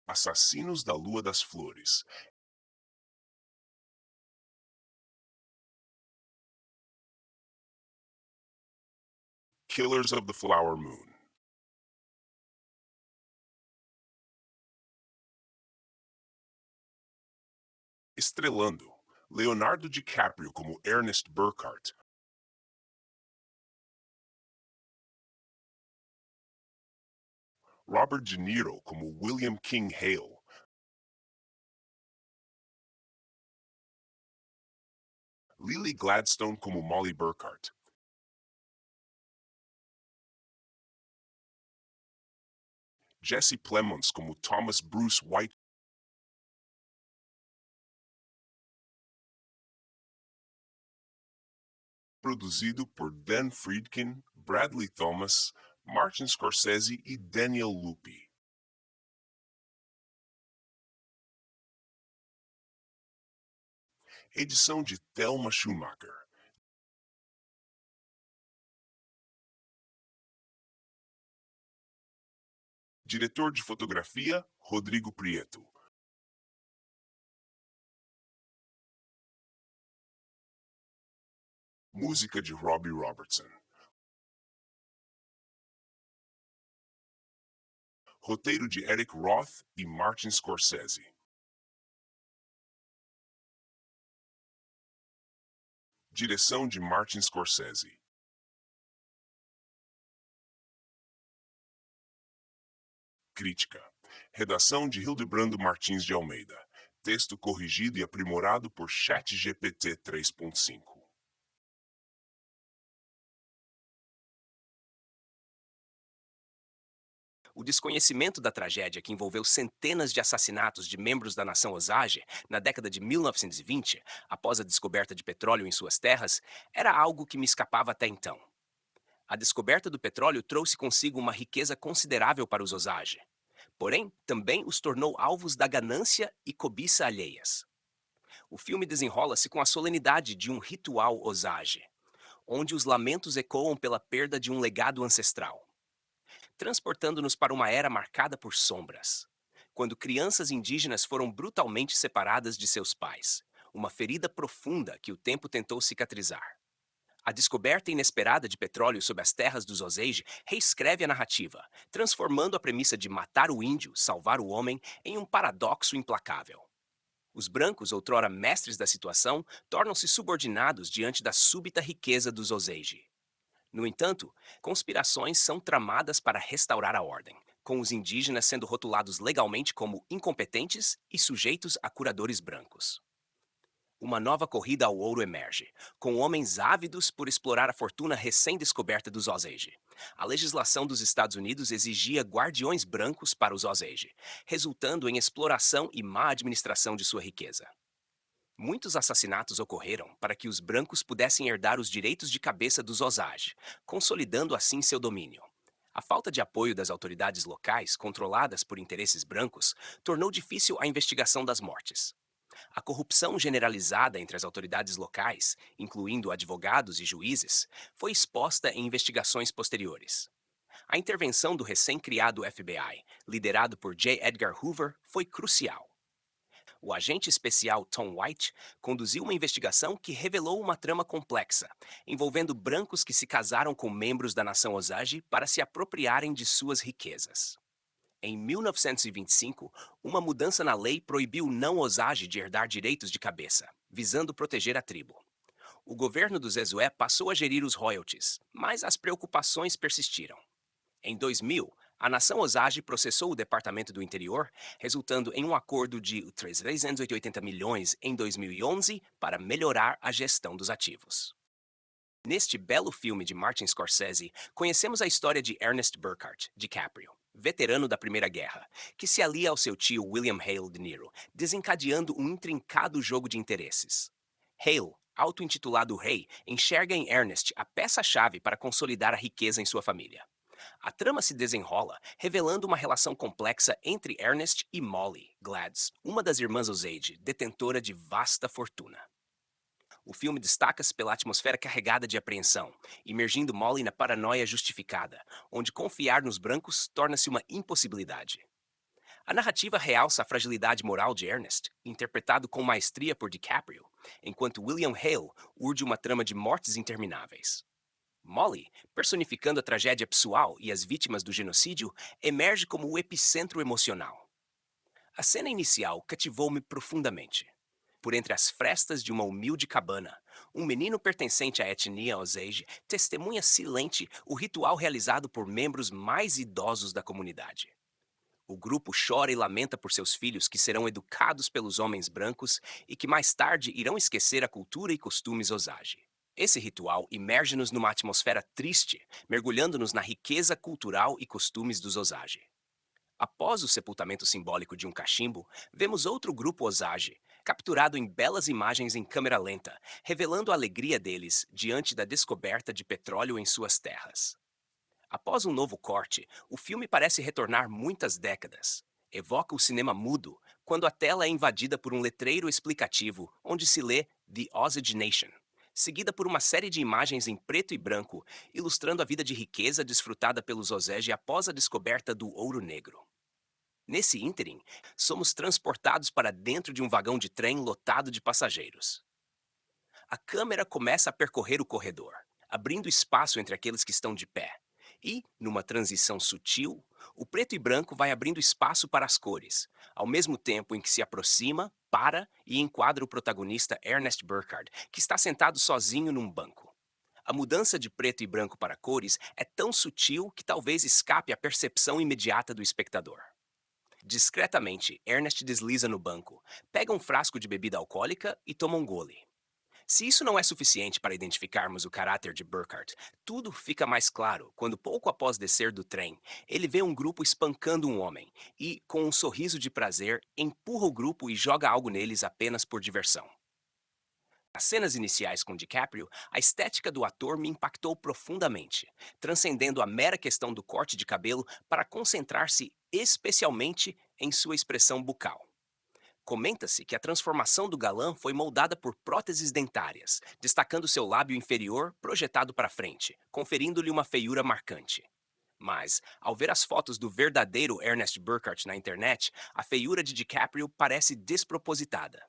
Assassinos da Lua das Flores, Killers of the Flower Moon, estrelando Leonardo DiCaprio como Ernest Burkhart, Robert De Niro como William King Hale, Lily Gladstone como Molly Burkhart, Jesse Plemons como Thomas Bruce White, produzido por Dan Friedkin, Bradley Thomas, Martin Scorsese e Daniel Lupi. Edição de Thelma Schumacher. Diretor de fotografia, Rodrigo Prieto. Música de Robbie Robertson. Roteiro de Eric Roth e Martin Scorsese. Direção de Martin Scorsese. Crítica. Redação de Hildebrando Martins de Almeida. Texto corrigido e aprimorado por ChatGPT 3.5. O desconhecimento da tragédia que envolveu centenas de assassinatos de membros da nação Osage na década de 1920, após a descoberta de petróleo em suas terras, era algo que me escapava até então. A descoberta do petróleo trouxe consigo uma riqueza considerável para os Osage. Porém, também os tornou alvos da ganância e cobiça alheias. O filme desenrola-se com a solenidade de um ritual Osage, onde os lamentos ecoam pela perda de um legado ancestral, transportando-nos para uma era marcada por sombras, quando crianças indígenas foram brutalmente separadas de seus pais, uma ferida profunda que o tempo tentou cicatrizar. A descoberta inesperada de petróleo sob as terras dos Osage reescreve a narrativa, transformando a premissa de matar o índio, salvar o homem, em um paradoxo implacável. Os brancos, outrora mestres da situação, tornam-se subordinados diante da súbita riqueza dos Osage. No entanto, conspirações são tramadas para restaurar a ordem, com os indígenas sendo rotulados legalmente como incompetentes e sujeitos a curadores brancos. Uma nova corrida ao ouro emerge, com homens ávidos por explorar a fortuna recém-descoberta dos Osage. A legislação dos Estados Unidos exigia guardiões brancos para os Osage, resultando em exploração e má administração de sua riqueza. Muitos assassinatos ocorreram para que os brancos pudessem herdar os direitos de cabeça dos Osage, consolidando assim seu domínio. A falta de apoio das autoridades locais, controladas por interesses brancos, tornou difícil a investigação das mortes. A corrupção generalizada entre as autoridades locais, incluindo advogados e juízes, foi exposta em investigações posteriores. A intervenção do recém-criado FBI, liderado por J. Edgar Hoover, foi crucial. O agente especial Tom White conduziu uma investigação que revelou uma trama complexa, envolvendo brancos que se casaram com membros da nação Osage para se apropriarem de suas riquezas. Em 1925, uma mudança na lei proibiu o não Osage de herdar direitos de cabeça, visando proteger a tribo. O governo do Zezué passou a gerir os royalties, mas as preocupações persistiram. Em 2000, a nação Osage processou o Departamento do Interior, resultando em um acordo de 380 milhões em 2011 para melhorar a gestão dos ativos. Neste belo filme de Martin Scorsese, conhecemos a história de Ernest Burkhart, DiCaprio, veterano da Primeira Guerra, que se alia ao seu tio William Hale De Niro, desencadeando um intrincado jogo de interesses. Hale, auto-intitulado Rei, enxerga em Ernest a peça-chave para consolidar a riqueza em sua família. A trama se desenrola, revelando uma relação complexa entre Ernest e Molly Glads, uma das irmãs Osage, detentora de vasta fortuna. O filme destaca-se pela atmosfera carregada de apreensão, imergindo Molly na paranoia justificada, onde confiar nos brancos torna-se uma impossibilidade. A narrativa realça a fragilidade moral de Ernest, interpretado com maestria por DiCaprio, enquanto William Hale urde uma trama de mortes intermináveis. Molly, personificando a tragédia pessoal e as vítimas do genocídio, emerge como o epicentro emocional. A cena inicial cativou-me profundamente. Por entre as frestas de uma humilde cabana, um menino pertencente à etnia Osage testemunha silente o ritual realizado por membros mais idosos da comunidade. O grupo chora e lamenta por seus filhos que serão educados pelos homens brancos e que mais tarde irão esquecer a cultura e costumes Osage. Esse ritual imerge-nos numa atmosfera triste, mergulhando-nos na riqueza cultural e costumes dos Osage. Após o sepultamento simbólico de um cachimbo, vemos outro grupo Osage, capturado em belas imagens em câmera lenta, revelando a alegria deles diante da descoberta de petróleo em suas terras. Após um novo corte, o filme parece retornar muitas décadas. Evoca o cinema mudo, quando a tela é invadida por um letreiro explicativo onde se lê The Osage Nation, seguida por uma série de imagens em preto e branco, ilustrando a vida de riqueza desfrutada pelos Osage após a descoberta do ouro negro. Nesse ínterim, somos transportados para dentro de um vagão de trem lotado de passageiros. A câmera começa a percorrer o corredor, abrindo espaço entre aqueles que estão de pé. E, numa transição sutil, o preto e branco vai abrindo espaço para as cores, ao mesmo tempo em que se aproxima, para e enquadra o protagonista Ernest Burkhardt, que está sentado sozinho num banco. A mudança de preto e branco para cores é tão sutil que talvez escape à percepção imediata do espectador. Discretamente, Ernest desliza no banco, pega um frasco de bebida alcoólica e toma um gole. Se isso não é suficiente para identificarmos o caráter de Burkhardt, tudo fica mais claro quando, pouco após descer do trem, ele vê um grupo espancando um homem e, com um sorriso de prazer, empurra o grupo e joga algo neles apenas por diversão. Nas cenas iniciais com DiCaprio, a estética do ator me impactou profundamente, transcendendo a mera questão do corte de cabelo para concentrar-se especialmente em sua expressão bucal. Comenta-se que a transformação do galã foi moldada por próteses dentárias, destacando seu lábio inferior projetado para frente, conferindo-lhe uma feiura marcante. Mas, ao ver as fotos do verdadeiro Ernest Burkhardt na internet, a feiura de DiCaprio parece despropositada.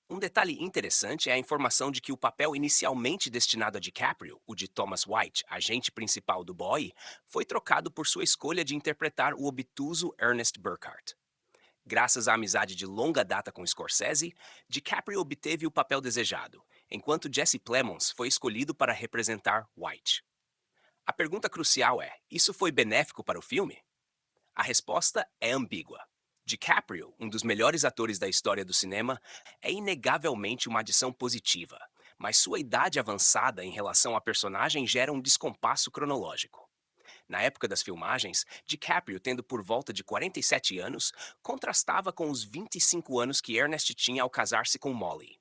Um detalhe interessante é a informação de que o papel inicialmente destinado a DiCaprio, o de Thomas White, agente principal do boy, foi trocado por sua escolha de interpretar o obtuso Ernest Burkhardt. Graças à amizade de longa data com Scorsese, DiCaprio obteve o papel desejado, enquanto Jesse Plemons foi escolhido para representar White. A pergunta crucial é: isso foi benéfico para o filme? A resposta é ambígua. DiCaprio, um dos melhores atores da história do cinema, é inegavelmente uma adição positiva, mas sua idade avançada em relação à personagem gera um descompasso cronológico. Na época das filmagens, DiCaprio, tendo por volta de 47 anos, contrastava com os 25 anos que Ernest tinha ao casar-se com Molly.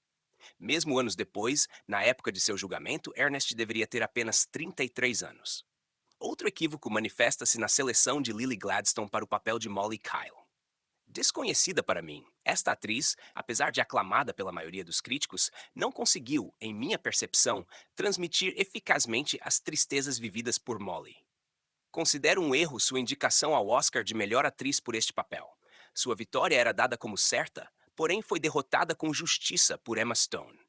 Mesmo anos depois, na época de seu julgamento, Ernest deveria ter apenas 33 anos. Outro equívoco manifesta-se na seleção de Lily Gladstone para o papel de Molly Kyle. Desconhecida para mim, esta atriz, apesar de aclamada pela maioria dos críticos, não conseguiu, em minha percepção, transmitir eficazmente as tristezas vividas por Molly. Considero um erro sua indicação ao Oscar de melhor atriz por este papel. Sua vitória era dada como certa, porém foi derrotada com justiça por Emma Stone.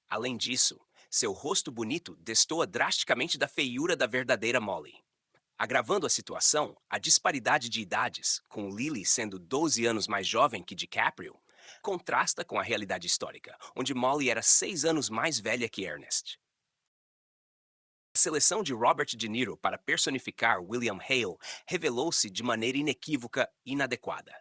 Além disso, seu rosto bonito destoa drasticamente da feiura da verdadeira Molly. Agravando a situação, a disparidade de idades, com Lily sendo 12 anos mais jovem que DiCaprio, contrasta com a realidade histórica, onde Molly era 6 anos mais velha que Ernest. A seleção de Robert De Niro para personificar William Hale revelou-se de maneira inequívoca inadequada.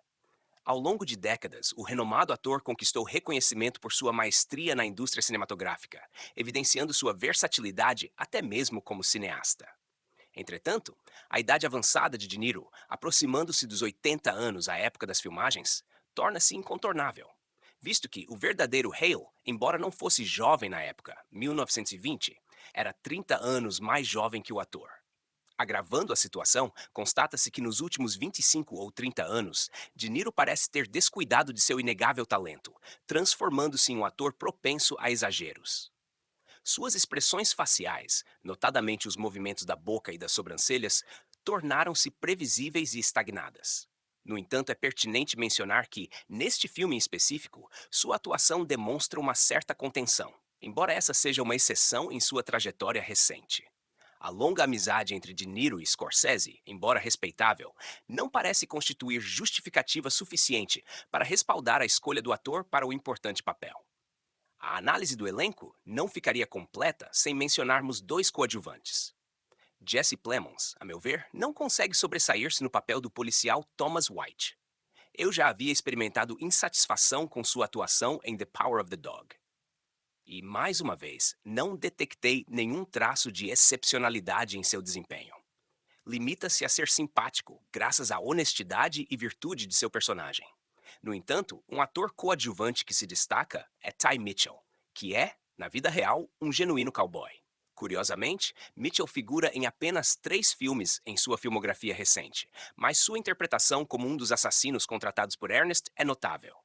Ao longo de décadas, o renomado ator conquistou reconhecimento por sua maestria na indústria cinematográfica, evidenciando sua versatilidade até mesmo como cineasta. Entretanto, a idade avançada de De Niro, aproximando-se dos 80 anos à época das filmagens, torna-se incontornável, visto que o verdadeiro Hale, embora não fosse jovem na época, 1920, era 30 anos mais jovem que o ator. Agravando a situação, constata-se que nos últimos 25 ou 30 anos, De Niro parece ter descuidado de seu inegável talento, transformando-se em um ator propenso a exageros. Suas expressões faciais, notadamente os movimentos da boca e das sobrancelhas, tornaram-se previsíveis e estagnadas. No entanto, é pertinente mencionar que, neste filme em específico, sua atuação demonstra uma certa contenção, embora essa seja uma exceção em sua trajetória recente. A longa amizade entre De Niro e Scorsese, embora respeitável, não parece constituir justificativa suficiente para respaldar a escolha do ator para o importante papel. A análise do elenco não ficaria completa sem mencionarmos dois coadjuvantes. Jesse Plemons, a meu ver, não consegue sobressair-se no papel do policial Thomas White. Eu já havia experimentado insatisfação com sua atuação em The Power of the Dog. E, mais uma vez, não detectei nenhum traço de excepcionalidade em seu desempenho. Limita-se a ser simpático, graças à honestidade e virtude de seu personagem. No entanto, um ator coadjuvante que se destaca é Ty Mitchell, que é, na vida real, um genuíno cowboy. Curiosamente, Mitchell figura em apenas 3 filmes em sua filmografia recente, mas sua interpretação como um dos assassinos contratados por Ernest é notável.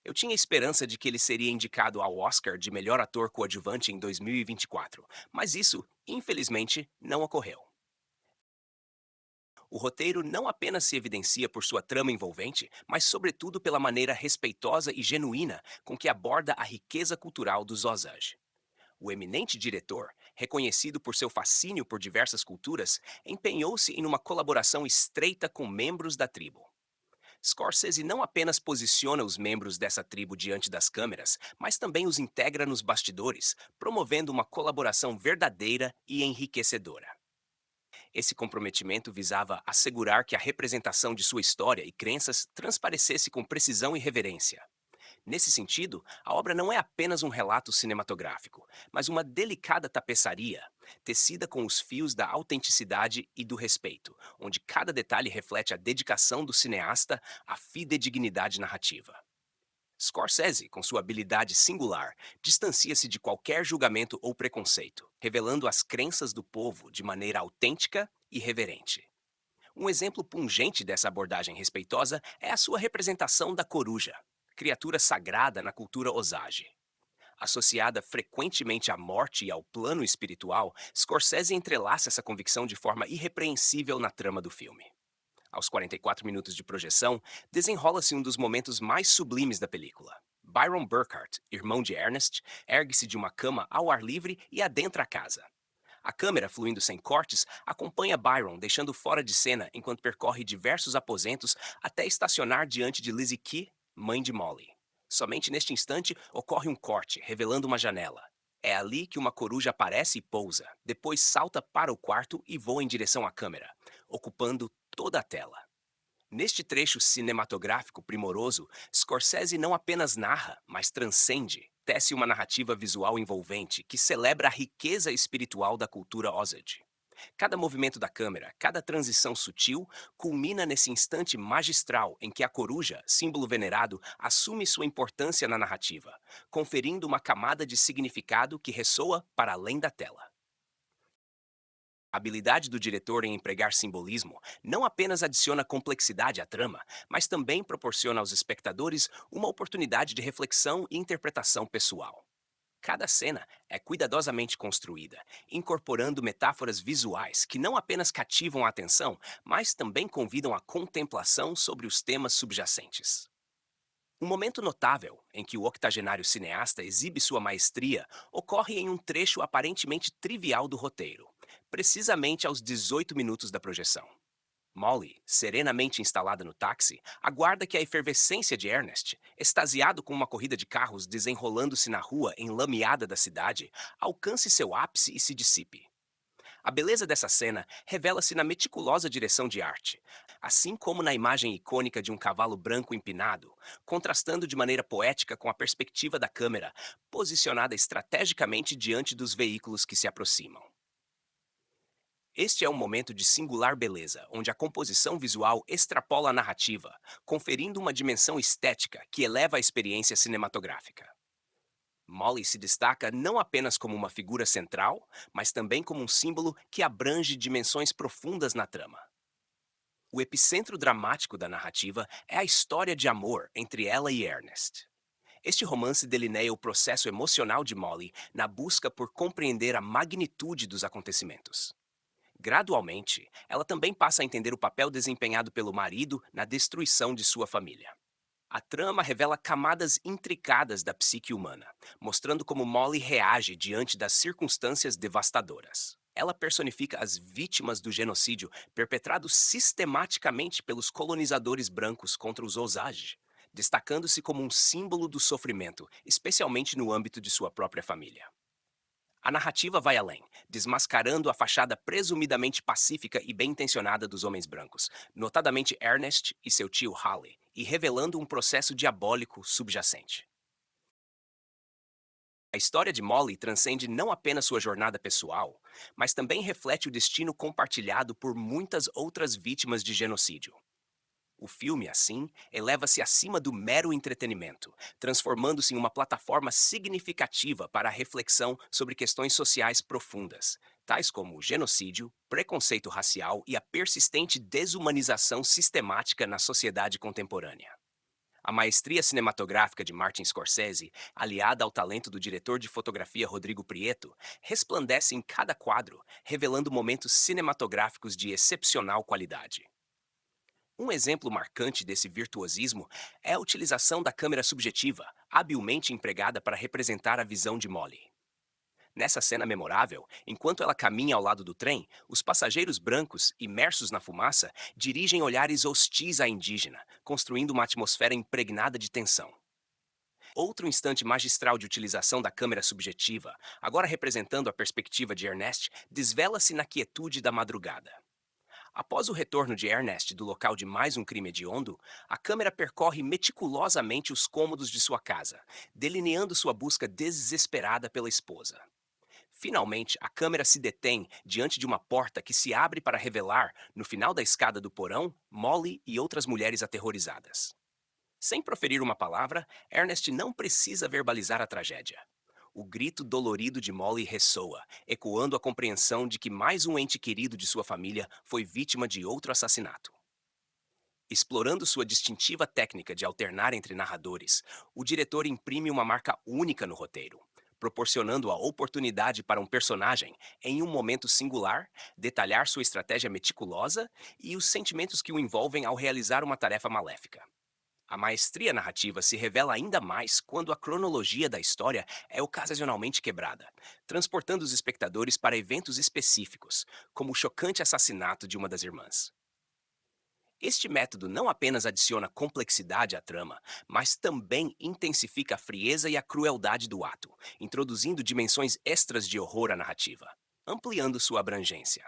Eu tinha esperança de que ele seria indicado ao Oscar de melhor ator coadjuvante em 2024, mas isso, infelizmente, não ocorreu. O roteiro não apenas se evidencia por sua trama envolvente, mas sobretudo pela maneira respeitosa e genuína com que aborda a riqueza cultural dos Osage. O eminente diretor, reconhecido por seu fascínio por diversas culturas, empenhou-se em uma colaboração estreita com membros da tribo. Scorsese não apenas posiciona os membros dessa tribo diante das câmeras, mas também os integra nos bastidores, promovendo uma colaboração verdadeira e enriquecedora. Esse comprometimento visava assegurar que a representação de sua história e crenças transparecesse com precisão e reverência. Nesse sentido, a obra não é apenas um relato cinematográfico, mas uma delicada tapeçaria, tecida com os fios da autenticidade e do respeito, onde cada detalhe reflete a dedicação do cineasta à fidedignidade narrativa. Scorsese, com sua habilidade singular, distancia-se de qualquer julgamento ou preconceito, revelando as crenças do povo de maneira autêntica e reverente. Um exemplo pungente dessa abordagem respeitosa é a sua representação da coruja, criatura sagrada na cultura Osage. Associada frequentemente à morte e ao plano espiritual, Scorsese entrelaça essa convicção de forma irrepreensível na trama do filme. Aos 44 minutos de projeção, desenrola-se um dos momentos mais sublimes da película. Byron Burkhart, irmão de Ernest, ergue-se de uma cama ao ar livre e adentra a casa. A câmera, fluindo sem cortes, acompanha Byron, deixando fora de cena enquanto percorre diversos aposentos até estacionar diante de Lizzie Key, mãe de Molly. Somente neste instante ocorre um corte, revelando uma janela. É ali que uma coruja aparece e pousa, depois salta para o quarto e voa em direção à câmera, ocupando toda a tela. Neste trecho cinematográfico primoroso, Scorsese não apenas narra, mas transcende, tece uma narrativa visual envolvente que celebra a riqueza espiritual da cultura Osage. Cada movimento da câmera, cada transição sutil, culmina nesse instante magistral em que a coruja, símbolo venerado, assume sua importância na narrativa, conferindo uma camada de significado que ressoa para além da tela. A habilidade do diretor em empregar simbolismo não apenas adiciona complexidade à trama, mas também proporciona aos espectadores uma oportunidade de reflexão e interpretação pessoal. Cada cena é cuidadosamente construída, incorporando metáforas visuais que não apenas cativam a atenção, mas também convidam à contemplação sobre os temas subjacentes. Um momento notável em que o octogenário cineasta exibe sua maestria ocorre em um trecho aparentemente trivial do roteiro, precisamente aos 18 minutos da projeção. Molly, serenamente instalada no táxi, aguarda que a efervescência de Ernest, extasiado com uma corrida de carros desenrolando-se na rua enlameada da cidade, alcance seu ápice e se dissipe. A beleza dessa cena revela-se na meticulosa direção de arte, assim como na imagem icônica de um cavalo branco empinado, contrastando de maneira poética com a perspectiva da câmera, posicionada estrategicamente diante dos veículos que se aproximam. Este é um momento de singular beleza, onde a composição visual extrapola a narrativa, conferindo uma dimensão estética que eleva a experiência cinematográfica. Molly se destaca não apenas como uma figura central, mas também como um símbolo que abrange dimensões profundas na trama. O epicentro dramático da narrativa é a história de amor entre ela e Ernest. Este romance delineia o processo emocional de Molly na busca por compreender a magnitude dos acontecimentos. Gradualmente, ela também passa a entender o papel desempenhado pelo marido na destruição de sua família. A trama revela camadas intricadas da psique humana, mostrando como Molly reage diante das circunstâncias devastadoras. Ela personifica as vítimas do genocídio perpetrado sistematicamente pelos colonizadores brancos contra os Osage, destacando-se como um símbolo do sofrimento, especialmente no âmbito de sua própria família. A narrativa vai além, desmascarando a fachada presumidamente pacífica e bem-intencionada dos homens brancos, notadamente Ernest e seu tio Halley, e revelando um processo diabólico subjacente. A história de Molly transcende não apenas sua jornada pessoal, mas também reflete o destino compartilhado por muitas outras vítimas de genocídio. O filme, assim, eleva-se acima do mero entretenimento, transformando-se em uma plataforma significativa para a reflexão sobre questões sociais profundas, tais como o genocídio, preconceito racial e a persistente desumanização sistemática na sociedade contemporânea. A maestria cinematográfica de Martin Scorsese, aliada ao talento do diretor de fotografia Rodrigo Prieto, resplandece em cada quadro, revelando momentos cinematográficos de excepcional qualidade. Um exemplo marcante desse virtuosismo é a utilização da câmera subjetiva, habilmente empregada para representar a visão de Molly. Nessa cena memorável, enquanto ela caminha ao lado do trem, os passageiros brancos, imersos na fumaça, dirigem olhares hostis à indígena, construindo uma atmosfera impregnada de tensão. Outro instante magistral de utilização da câmera subjetiva, agora representando a perspectiva de Ernest, desvela-se na quietude da madrugada. Após o retorno de Ernest do local de mais um crime hediondo, a câmera percorre meticulosamente os cômodos de sua casa, delineando sua busca desesperada pela esposa. Finalmente, a câmera se detém diante de uma porta que se abre para revelar, no final da escada do porão, Molly e outras mulheres aterrorizadas. Sem proferir uma palavra, Ernest não precisa verbalizar a tragédia. O grito dolorido de Molly ressoa, ecoando a compreensão de que mais um ente querido de sua família foi vítima de outro assassinato. Explorando sua distintiva técnica de alternar entre narradores, o diretor imprime uma marca única no roteiro, proporcionando a oportunidade para um personagem, em um momento singular, detalhar sua estratégia meticulosa e os sentimentos que o envolvem ao realizar uma tarefa maléfica. A maestria narrativa se revela ainda mais quando a cronologia da história é ocasionalmente quebrada, transportando os espectadores para eventos específicos, como o chocante assassinato de uma das irmãs. Este método não apenas adiciona complexidade à trama, mas também intensifica a frieza e a crueldade do ato, introduzindo dimensões extras de horror à narrativa, ampliando sua abrangência.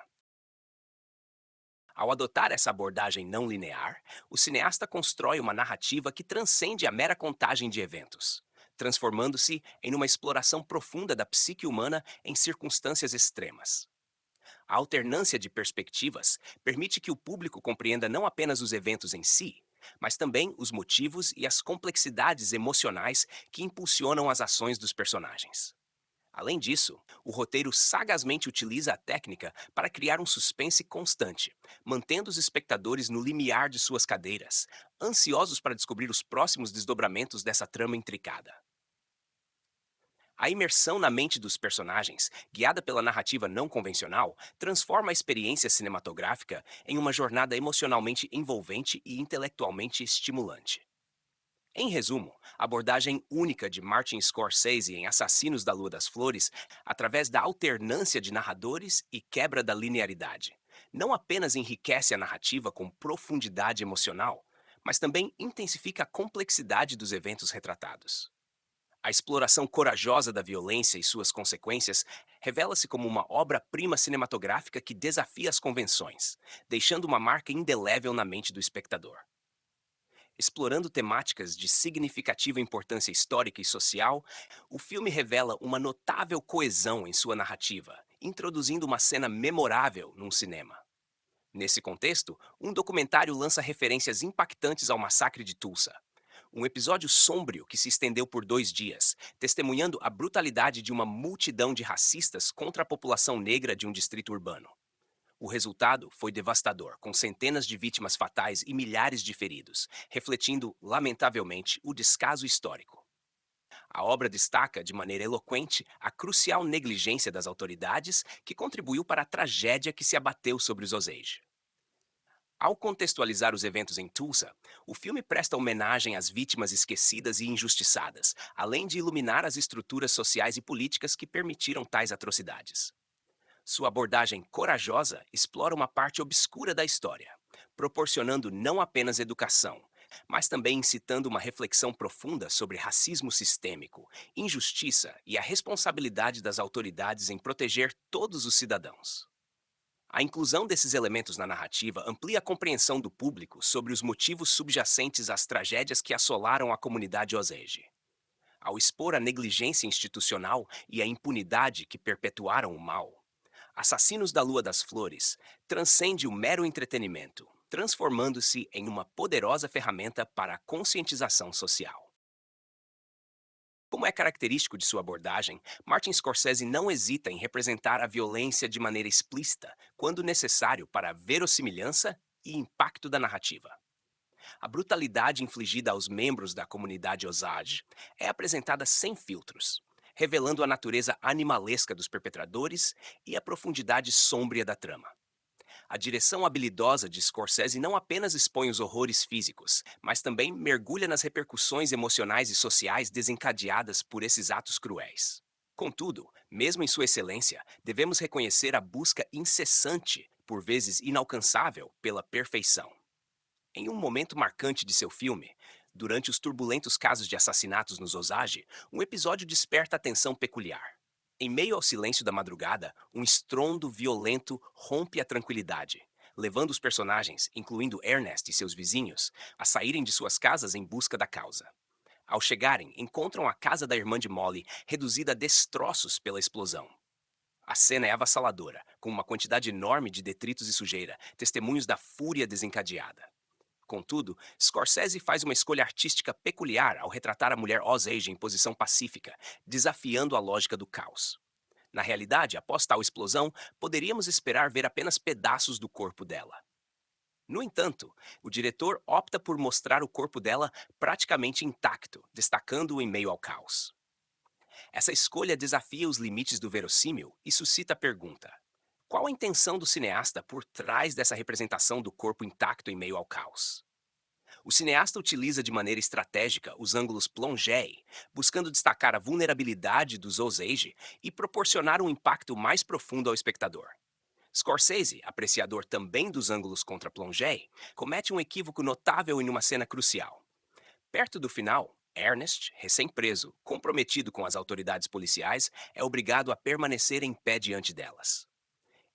Ao adotar essa abordagem não linear, o cineasta constrói uma narrativa que transcende a mera contagem de eventos, transformando-se em uma exploração profunda da psique humana em circunstâncias extremas. A alternância de perspectivas permite que o público compreenda não apenas os eventos em si, mas também os motivos e as complexidades emocionais que impulsionam as ações dos personagens. Além disso, o roteiro sagazmente utiliza a técnica para criar um suspense constante, mantendo os espectadores no limiar de suas cadeiras, ansiosos para descobrir os próximos desdobramentos dessa trama intricada. A imersão na mente dos personagens, guiada pela narrativa não convencional, transforma a experiência cinematográfica em uma jornada emocionalmente envolvente e intelectualmente estimulante. Em resumo, a abordagem única de Martin Scorsese em Assassinos da Lua das Flores, através da alternância de narradores e quebra da linearidade, não apenas enriquece a narrativa com profundidade emocional, mas também intensifica a complexidade dos eventos retratados. A exploração corajosa da violência e suas consequências revela-se como uma obra-prima cinematográfica que desafia as convenções, deixando uma marca indelével na mente do espectador. Explorando temáticas de significativa importância histórica e social, o filme revela uma notável coesão em sua narrativa, introduzindo uma cena memorável num cinema. Nesse contexto, um documentário lança referências impactantes ao massacre de Tulsa, um episódio sombrio que se estendeu por 2 dias, testemunhando a brutalidade de uma multidão de racistas contra a população negra de um distrito urbano. O resultado foi devastador, com centenas de vítimas fatais e milhares de feridos, refletindo, lamentavelmente, o descaso histórico. A obra destaca de maneira eloquente a crucial negligência das autoridades que contribuiu para a tragédia que se abateu sobre os Osage. Ao contextualizar os eventos em Tulsa, o filme presta homenagem às vítimas esquecidas e injustiçadas, além de iluminar as estruturas sociais e políticas que permitiram tais atrocidades. Sua abordagem corajosa explora uma parte obscura da história, proporcionando não apenas educação, mas também incitando uma reflexão profunda sobre racismo sistêmico, injustiça e a responsabilidade das autoridades em proteger todos os cidadãos. A inclusão desses elementos na narrativa amplia a compreensão do público sobre os motivos subjacentes às tragédias que assolaram a comunidade Osage. Ao expor a negligência institucional e a impunidade que perpetuaram o mal, Assassinos da Lua das Flores transcende o mero entretenimento, transformando-se em uma poderosa ferramenta para a conscientização social. Como é característico de sua abordagem, Martin Scorsese não hesita em representar a violência de maneira explícita, quando necessário para a verossimilhança e impacto da narrativa. A brutalidade infligida aos membros da comunidade Osage é apresentada sem filtros, revelando a natureza animalesca dos perpetradores e a profundidade sômbria da trama. A direção habilidosa de Scorsese não apenas expõe os horrores físicos, mas também mergulha nas repercussões emocionais e sociais desencadeadas por esses atos cruéis. Contudo, mesmo em sua excelência, devemos reconhecer a busca incessante, por vezes inalcançável, pela perfeição. Em um momento marcante de seu filme, durante os turbulentos casos de assassinatos nos Osage, um episódio desperta atenção peculiar. Em meio ao silêncio da madrugada, um estrondo violento rompe a tranquilidade, levando os personagens, incluindo Ernest e seus vizinhos, a saírem de suas casas em busca da causa. Ao chegarem, encontram a casa da irmã de Molly reduzida a destroços pela explosão. A cena é avassaladora, com uma quantidade enorme de detritos e sujeira, testemunhos da fúria desencadeada. Contudo, Scorsese faz uma escolha artística peculiar ao retratar a mulher Osage em posição pacífica, desafiando a lógica do caos. Na realidade, após tal explosão, poderíamos esperar ver apenas pedaços do corpo dela. No entanto, o diretor opta por mostrar o corpo dela praticamente intacto, destacando-o em meio ao caos. Essa escolha desafia os limites do verossímil e suscita a pergunta: qual a intenção do cineasta por trás dessa representação do corpo intacto em meio ao caos? O cineasta utiliza de maneira estratégica os ângulos plongée, buscando destacar a vulnerabilidade dos Osage e proporcionar um impacto mais profundo ao espectador. Scorsese, apreciador também dos ângulos contra-plongée, comete um equívoco notável em uma cena crucial. Perto do final, Ernest, recém-preso, comprometido com as autoridades policiais, é obrigado a permanecer em pé diante delas.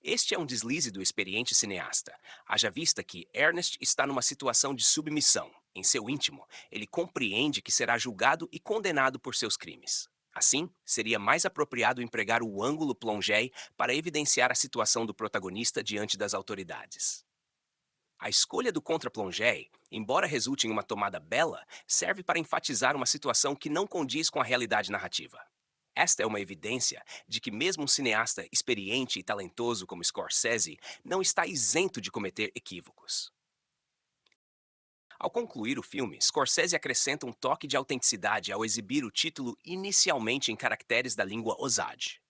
Este é um deslize do experiente cineasta, haja vista que Ernest está numa situação de submissão. Em seu íntimo, ele compreende que será julgado e condenado por seus crimes. Assim, seria mais apropriado empregar o ângulo plongée para evidenciar a situação do protagonista diante das autoridades. A escolha do contra-plongée, embora resulte em uma tomada bela, serve para enfatizar uma situação que não condiz com a realidade narrativa. Esta é uma evidência de que mesmo um cineasta experiente e talentoso como Scorsese não está isento de cometer equívocos. Ao concluir o filme, Scorsese acrescenta um toque de autenticidade ao exibir o título inicialmente em caracteres da língua Osage.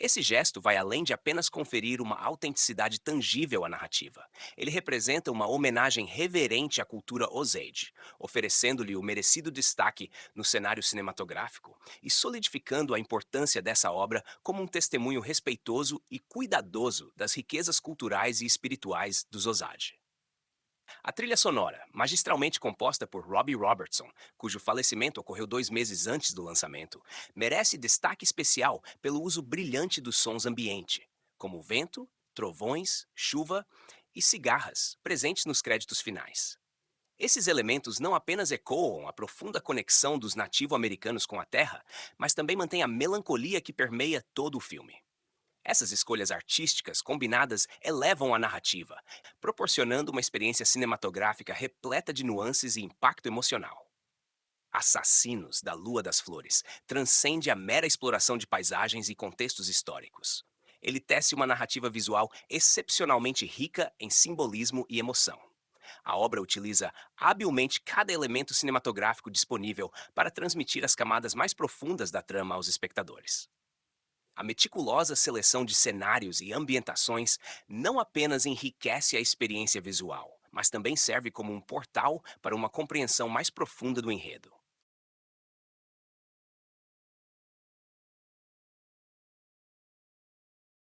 Esse gesto vai além de apenas conferir uma autenticidade tangível à narrativa. Ele representa uma homenagem reverente à cultura Osage, oferecendo-lhe o merecido destaque no cenário cinematográfico e solidificando a importância dessa obra como um testemunho respeitoso e cuidadoso das riquezas culturais e espirituais dos Osage. A trilha sonora, magistralmente composta por Robbie Robertson, cujo falecimento ocorreu 2 meses antes do lançamento, merece destaque especial pelo uso brilhante dos sons ambiente, como vento, trovões, chuva e cigarras, presentes nos créditos finais. Esses elementos não apenas ecoam a profunda conexão dos nativo-americanos com a terra, mas também mantêm a melancolia que permeia todo o filme. Essas escolhas artísticas combinadas elevam a narrativa, proporcionando uma experiência cinematográfica repleta de nuances e impacto emocional. Assassinos da Lua das Flores transcende a mera exploração de paisagens e contextos históricos. Ele tece uma narrativa visual excepcionalmente rica em simbolismo e emoção. A obra utiliza habilmente cada elemento cinematográfico disponível para transmitir as camadas mais profundas da trama aos espectadores. A meticulosa seleção de cenários e ambientações não apenas enriquece a experiência visual, mas também serve como um portal para uma compreensão mais profunda do enredo.